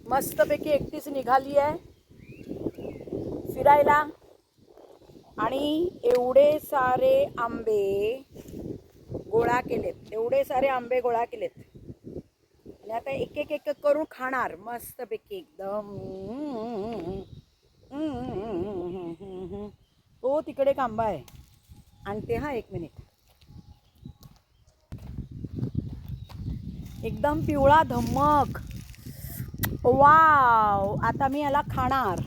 मस्तपैकी एकटीच निघाली आहे फिरायला आणि एवढे सारे आंबे गोळा केलेत, एवढे सारे आंबे गोळा केलेत आणि आता एक एक एक करून खाणार मस्तपैकी एकदम. तो तिकडे एक आंबा आहे आणते हा, 1 मिनिट. एकदम पिवळा धम्मक. वाव, आता मी याला खाणार.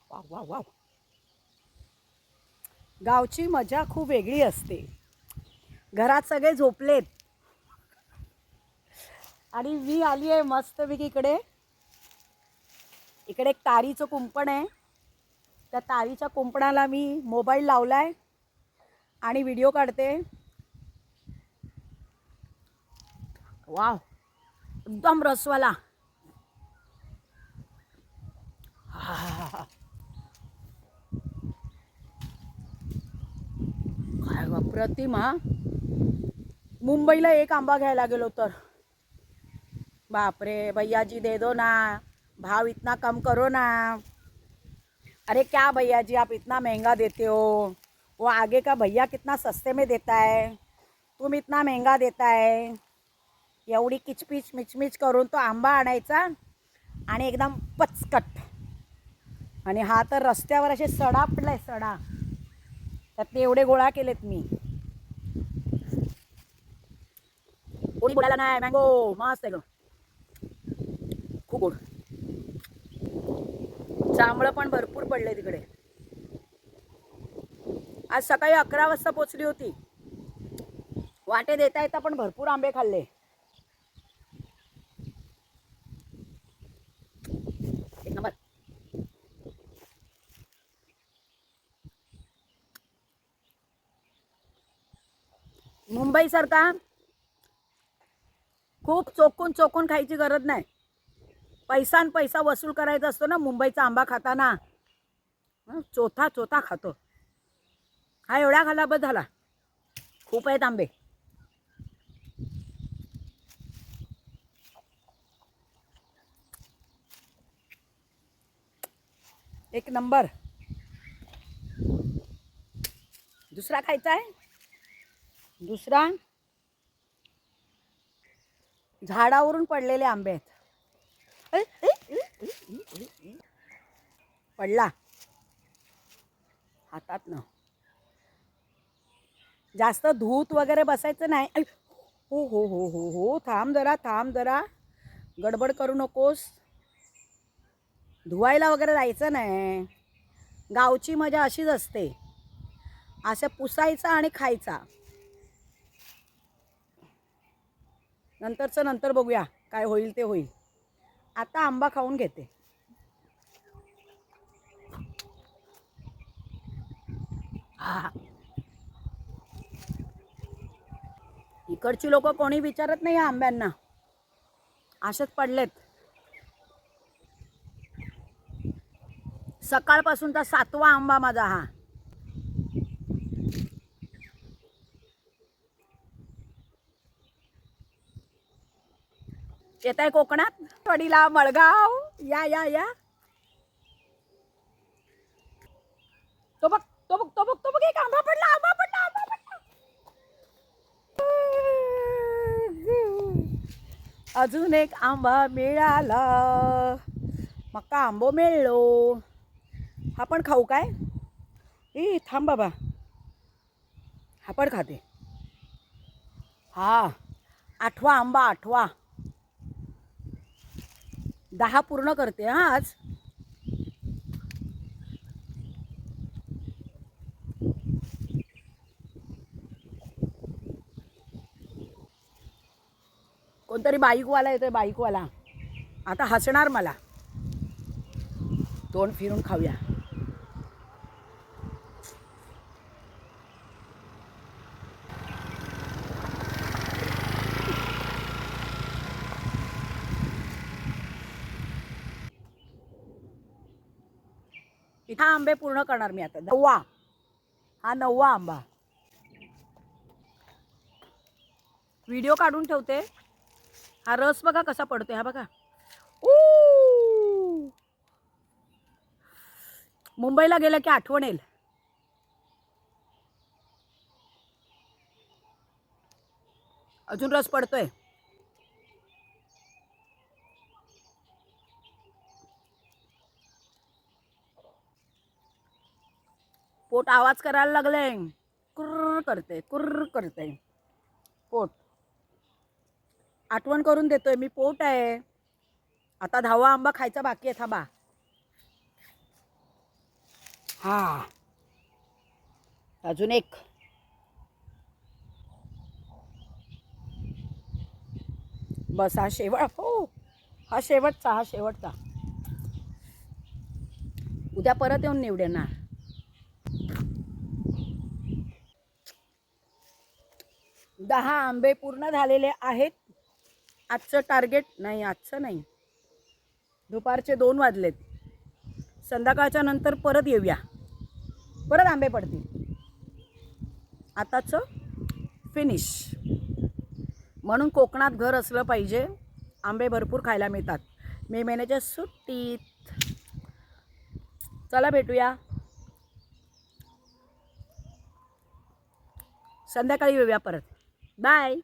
Wow wow wow. गावची मजा खूप वेगळी असते. घरात सगळे झोपलेत आणि मी आली आहे मस्तपैकी इकडे. इकडे एक तारीचं कुंपण आहे. त्या तारीच्या कुंपणाला मी मोबाईल लावलाय आणि व्हिडिओ काढते. वाव, एकदम रसवाला. काय अप्रतिम हा. मुंबईला एक आंबा घ्यायला गेलो तर बापरे, भैया जी दे दो ना, भाव इतना कम करो ना. अरे क्या भैया जी, आप इतना महंगा देते हो. वो आगे का भैया कितना सस्ते में देता है, तुम इतना महंगा देता है. एवढी किचपिच मिचमिच करून तो आंबा आणायचा आणि एकदम पचकट. आणि हा तर रस्त्यावर असे सडा पडलाय, सडा. त्यातले एवढे गोळा केलेत मी. कोणी बोलायला नाही. मँगो मस्त आहे ग, खूप गोड. जांभळं पण भरपूर पडले तिकडे. आज सकाळी 11 वाजता पोचली होती. वाटे देता येता पण भरपूर आंबे खाल्ले. एक नंबर. मुंबई सारखा खूप चोकून चोकून खायची गरज नाही. पैसा न पैसा वसूल करायचा असतो ना मुंबईचा आंबा खाताना. चोथा चोथा खातो. हा एवढा खाला बस झाला. खूप आहेत आंबे. एक नंबर. दुसरा खायचा आहे. दुसरा झाडावरून पडलेले आंबे आहेत. पडला हातात ना. जास्त धूत वगैरे बसायचं नाही. हो हो हो हो हो, थांब जरा, थांब जरा, गडबड करू नकोस. धुवायला वगैरे जायचं नाही. गावची मजा अशीच असते. असं पुसायचा आणि खायचा. नंतरचं नंतर बघूया, काय होईल ते होईल. आता आंबा खाऊन घेते. हा, इकडची लोक कोणी विचारत नाही या आंब्यांना, असेच पडलेत. सकाळपासूनचा 7वा आंबा माझा हा. येत आहे कोकणात वडीला मळगाव. या या या. तो बघ, तो बघ, तो बघ, तो बघ, एक आंबा पडला, आंबा पडला, आंबा पडला. अजून एक आंबा मिळाला. मका आंबो मिळलो. हा पण खाऊ काय? ए थांब बाबा, हा पण खाते. हा 8वा आंबा, 8वा. 10 पूर्ण करते हा आज. कोणतरी बाईकवाला येतोय, बाईकवाला. आता हसणार मला. तोंड फिरून खाऊया. इथं आंबे पूर्ण करणार मी आता. 9वा, हा 9वा आंबा. व्हिडिओ काढून ठेवते. हा रस बघा कसा पडतोय, हा बघा. ऊ मुंबईला गेलं की आठवण येईल. अजून रस पडतोय. पोट आवाज करायला लागलंय. कुर्र करते पोट. आठवण करून देतोय मी, पोट आहे. आता 10वा आंबा खायचा बाकी आहे, थांबा. हा अजून एक. बस हा शेवट. हो हा शेवटचा. उद्या परत येऊन निवडेणार. दहा आंबे पूर्ण झालेले आहेत. आजचं टार्गेट नाही, आजचं नाही, दुपारचे 2 वाजलेत. संध्याकाळच्या नंतर परत येऊया, परत आंबे पडतील. आताच फिनिश. म्हणून कोकणात घर असलं पाहिजे. आंबे भरपूर खायला मिळतात मे महिन्याच्या सुट्टीत. चला भेटूया, संध्याकाळी येऊया परत. Bye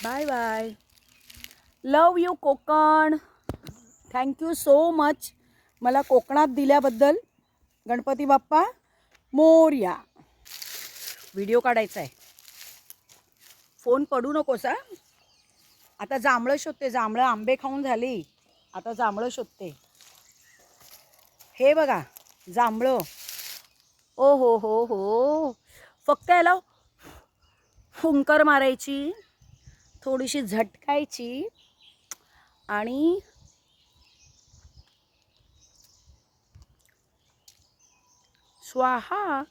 bye bye. Love you Konkan. Thank you so much मला कोकणात दिल्याबद्दल. गणपती बाप्पा मोरया. व्हिडिओ काढायचा आहे. फोन पडू नकोस हा. आता जांभळं शोधते. जांभळं आंबे खाऊन झाली, आता जांभळं शोधते. हे बघा जांभळं. ओ हो हो हो. फक्त याला फुंकर मारायची, थोडीशी झटकायची आणि स्वाहा.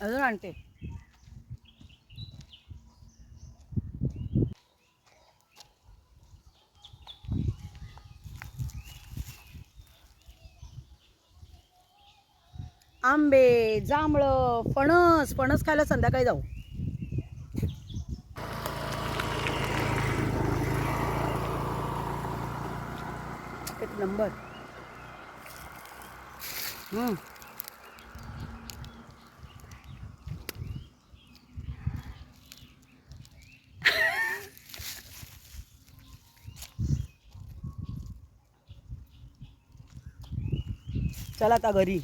अजून आणते. आंबे, जांभळं, फणस. फणस खायला संध्याकाळी जाऊ. एक नंबर. चला आता घरी.